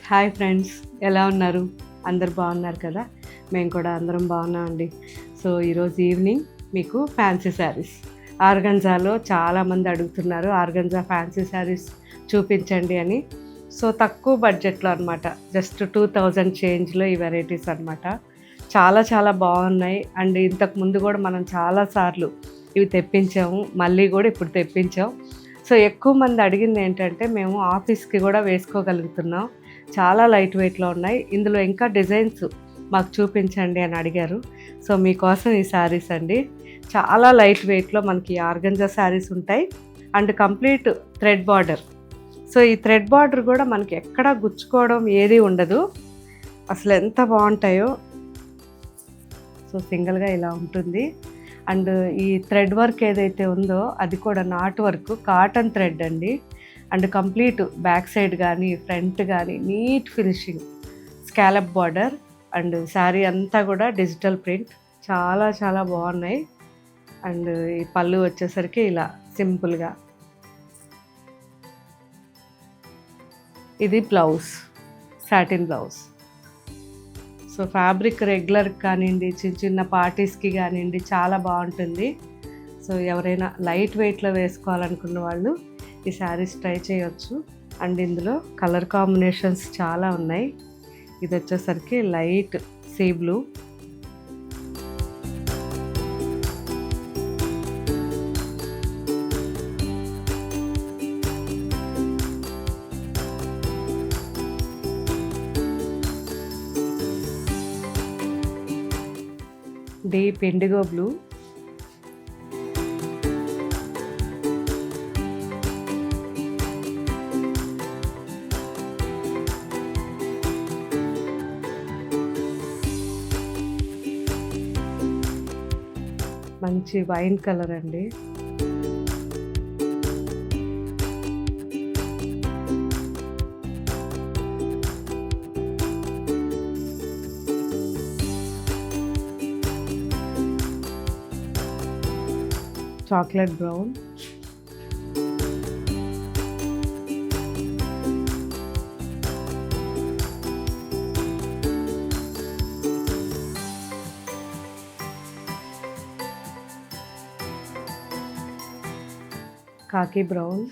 Hi friends, ఎలా ఉన్నారు? అందరు బాగున్నారు కదా? మేము కూడా అందరం బాగున్నామండి. సో ఈరోజు ఈవినింగ్ మీకు ఫ్యాన్సీ శారీస్, ఆర్గంజాలో చాలామంది అడుగుతున్నారు ఆర్గంజా ఫ్యాన్సీ శారీస్ చూపించండి అని. సో తక్కువ బడ్జెట్లో అనమాట, జస్ట్ 2000 చేంజ్లో ఈ వెరైటీస్ అనమాట. చాలా చాలా బాగున్నాయి. అండ్ ఇంతకు ముందు కూడా మనం చాలాసార్లు ఇవి తెప్పించాము, మళ్ళీ కూడా ఇప్పుడు తెప్పించాం. సో ఎక్కువ మంది అడిగింది ఏంటంటే మేము ఆఫీస్కి కూడా వేసుకోగలుగుతున్నాం, చాలా లైట్ వెయిట్లో ఉన్నాయి, ఇందులో ఇంకా డిజైన్స్ మాకు చూపించండి అని అడిగారు. సో మీకోసం ఈ శారీస్ అండి. చాలా లైట్ వెయిట్లో మనకి ఆర్గంజా శారీస్ ఉంటాయి and complete thread border. So ఈ థ్రెడ్ బార్డర్ కూడా మనకి ఎక్కడా గుచ్చుకోవడం ఏది ఉండదు, అసలు ఎంత బాగుంటాయో. సో సింగిల్గా ఇలా ఉంటుంది. అండ్ ఈ థ్రెడ్ వర్క్ ఏదైతే ఉందో అది కూడా నాట్ వర్క్, కాటన్ థ్రెడ్ అండి. అండ్ కంప్లీట్ బ్యాక్ సైడ్ కానీ ఫ్రంట్ కానీ neat finishing, scallop border. And sari అంతా కూడా డిజిటల్ ప్రింట్, చాలా చాలా బాగున్నాయి. అండ్ ఈ పళ్ళు వచ్చేసరికి ఇలా సింపుల్గా. ఇది blouse, satin blouse. So fabric regular కానివ్వండి, చిన్న చిన్న పార్టీస్కి కానివ్వండి చాలా బాగుంటుంది. సో ఎవరైనా లైట్ వెయిట్లో వేసుకోవాలనుకున్న వాళ్ళు ఈ శారీస్ ట్రై చేయొచ్చు. అండ్ ఇందులో కలర్ కాంబినేషన్స్ చాలా ఉన్నాయి. ఇది వచ్చేసరికి light sea blue, deep IndiGo blue, మంచి వైన్ కలర్ అండి. చాక్లెట్ బ్రౌన్, కాకి బ్రౌన్,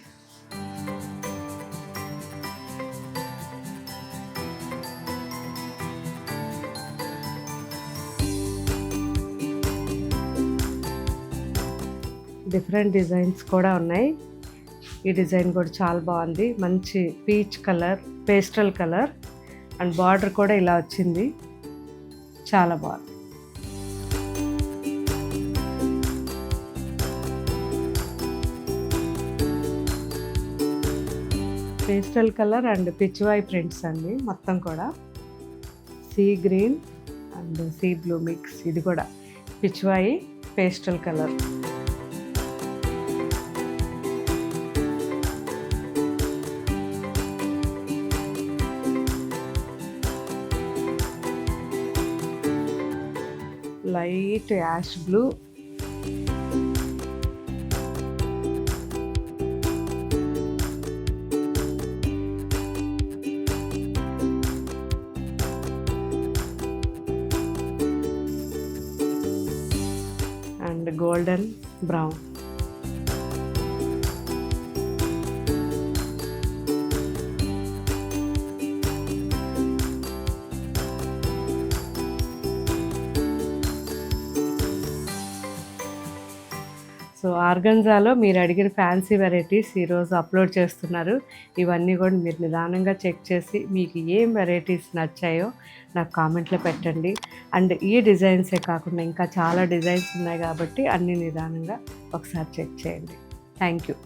డిఫరెంట్ డిజైన్స్ కూడా ఉన్నాయి. ఈ డిజైన్ కూడా చాలా బాగుంది, మంచి peach colour, pastel colour. And border కూడా ఇలా వచ్చింది, చాలా బాగుంది. Pastel colour and Pichwai prints అండి మొత్తం కూడా. Sea green and sea blue mix, ఇది కూడా Pichwai pastel colour. Light ash blue, and golden brown. So ఆర్గంజాలో మీరు అడిగిన ఫ్యాన్సీ వెరైటీస్ ఈరోజు అప్లోడ్ చేస్తున్నారు. ఇవన్నీ కూడా మీరు నిదానంగా చెక్ చేసి మీకు ఏం వెరైటీస్ నచ్చాయో నాకు కామెంట్లో పెట్టండి. అండ్ ఈ డిజైన్సే కాకుండా ఇంకా చాలా డిజైన్స్ ఉన్నాయి కాబట్టి అన్నీ నిదానంగా ఒకసారి చెక్ చేయండి. Thank you.